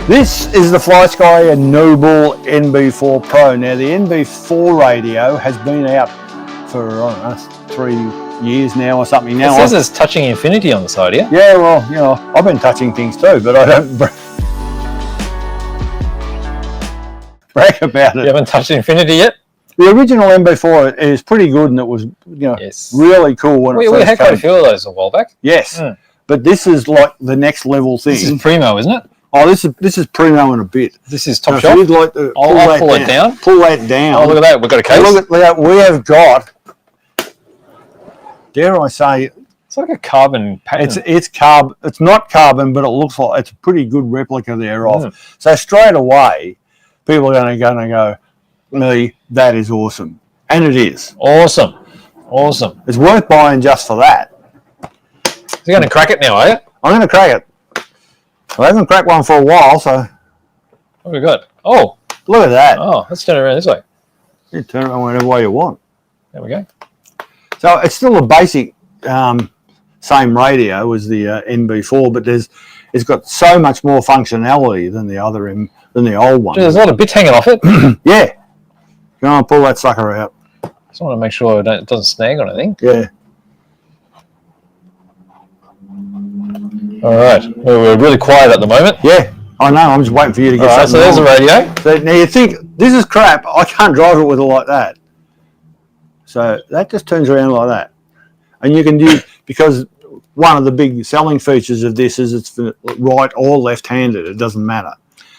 This is the FlySky Noble NB4 Pro. Now the NB4 radio has been out for, I don't know, 3 years now or something now. It says it's touching infinity on the side here. Yeah, well, you know, I've been touching things too, but I don't brag about it. You haven't touched infinity yet? The original MB4 is pretty good, and it was, really cool when it first we had quite came. a few of those a while back. Yes, but this is like the next level thing. This is primo, isn't it? Oh, this is primo in a bit. This is top So shelf. if you'd like to I'll pull it down. Pull that down. Oh, look at that. We've got a case. Look at that. We have got, dare I say, It's like a carbon pattern. it's not carbon, but it looks like it's a pretty good replica thereof. So straight away, people are going to go, me, that is awesome. And it is. Awesome. Awesome. It's worth buying just for that. So you're going to crack it now, are you? I'm going to crack it. I haven't cracked one for a while, so What have we got? Oh. look at that. Oh, let's turn it around this way. You turn it on whatever way you want. There we go. So it's still a basic same radio as the NB4, but it's got so much more functionality than the old one. There's a lot of bits hanging off it. Yeah. Go on, pull that sucker out. Just want to make sure it doesn't snag on anything. Yeah. All right. We're really quiet at the moment. Yeah. I know. I'm just waiting for you to get All right, so something there's on. a radio. So now you think, this is crap. I can't drive it with it like that. So that just turns around like that. And you can do, because one of the big selling features of this is it's for right or left-handed. It doesn't matter.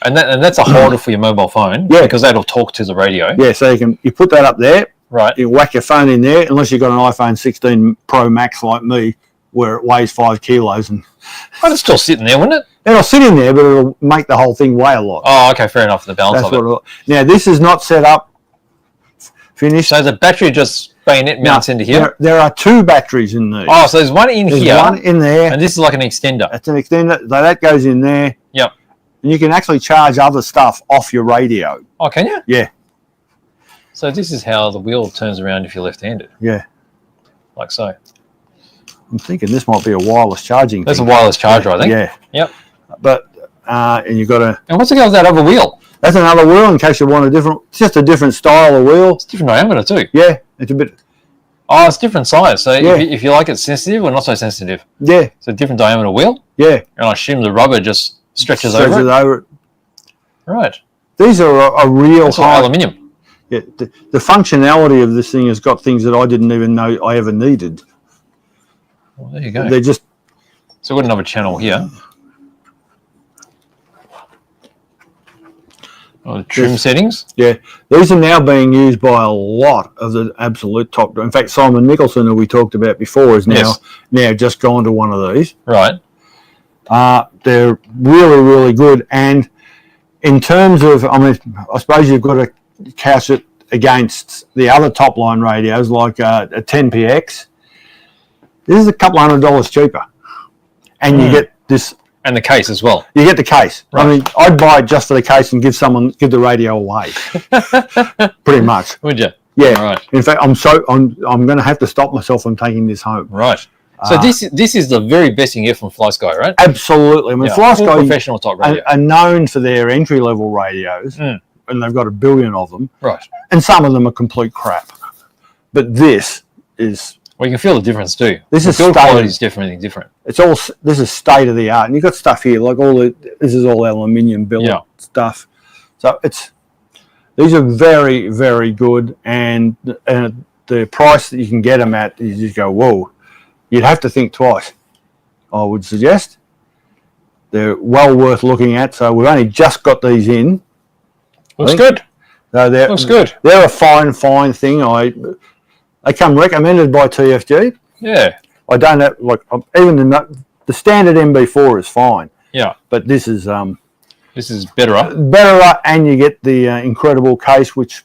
And that's a holder for your mobile phone. Yeah. Because that'll talk to the radio. Yeah, so you put that up there. Right. You whack your phone in there, unless you've got an iPhone 16 Pro Max like me, where it weighs 5 kilos. And But it's still sitting there, wouldn't it? it'll sit in there, but it'll make the whole thing weigh a lot. Oh, okay, fair enough. The balance That's of it. what now, this is not set up, finished. So the battery just bayonet mounts into here. There are 2 batteries in these. Oh, so there's one in There's here. one in there. And this is like an extender. It's an extender. So that goes in there. Yep. And you can actually charge other stuff off your radio. Oh, can you? Yeah. So this is how the wheel turns around if you're left-handed. Yeah. Like so. I'm thinking this might be a wireless charging That's thing. a wireless charger, I think. Yeah. Yep. But, and you've got to... And what's the go with that other wheel? That's another wheel in case you want it's just a different style of wheel. It's different diameter too. Yeah. It's a bit... Oh, it's different size. So Yeah. if you like it sensitive or not so sensitive. Yeah. It's a different diameter wheel. Yeah. And I assume the rubber just stretches Stretches over it. it. Right. These are a real It's all high... aluminium. Yeah, the functionality of this thing has got things that I didn't even know I ever needed. Well, there you go. They're just... So we've got another channel here. Oh, the trim settings. Yeah, these are now being used by a lot of the absolute top. In fact, Simon Nicholson, who we talked about before, is now just gone to one of these. Right. They're really, really good. And in terms of, I suppose you've got to couch it against the other top line radios like a 10PX. This is a couple $100 cheaper, and you get this. And the case as well. You get the case. Right. I'd buy it just for the case and give the radio away. Pretty much. Would you? Yeah. Right. In fact, I'm going to have to stop myself from taking this home. Right. So this is the very best you can get from FlySky, right? Absolutely. Full FlySky professional top radio. are known for their entry level radios, and they've got 1 billion of them. Right. And some of them are complete crap. But this is... Well, you can feel the difference too. This is build quality is definitely different. This is state of the art, and you've got stuff here like this is all aluminium built stuff. So these are very, very good, and the price that you can get them at, you just go, whoa. You'd have to think twice. I would suggest they're well worth looking at. So we've only just got these in. Looks good. So Looks good. They're a fine thing. They come recommended by TFG. Yeah. I don't have, even the standard MB4 is fine. Yeah. But this is better. Better, and you get the incredible case, which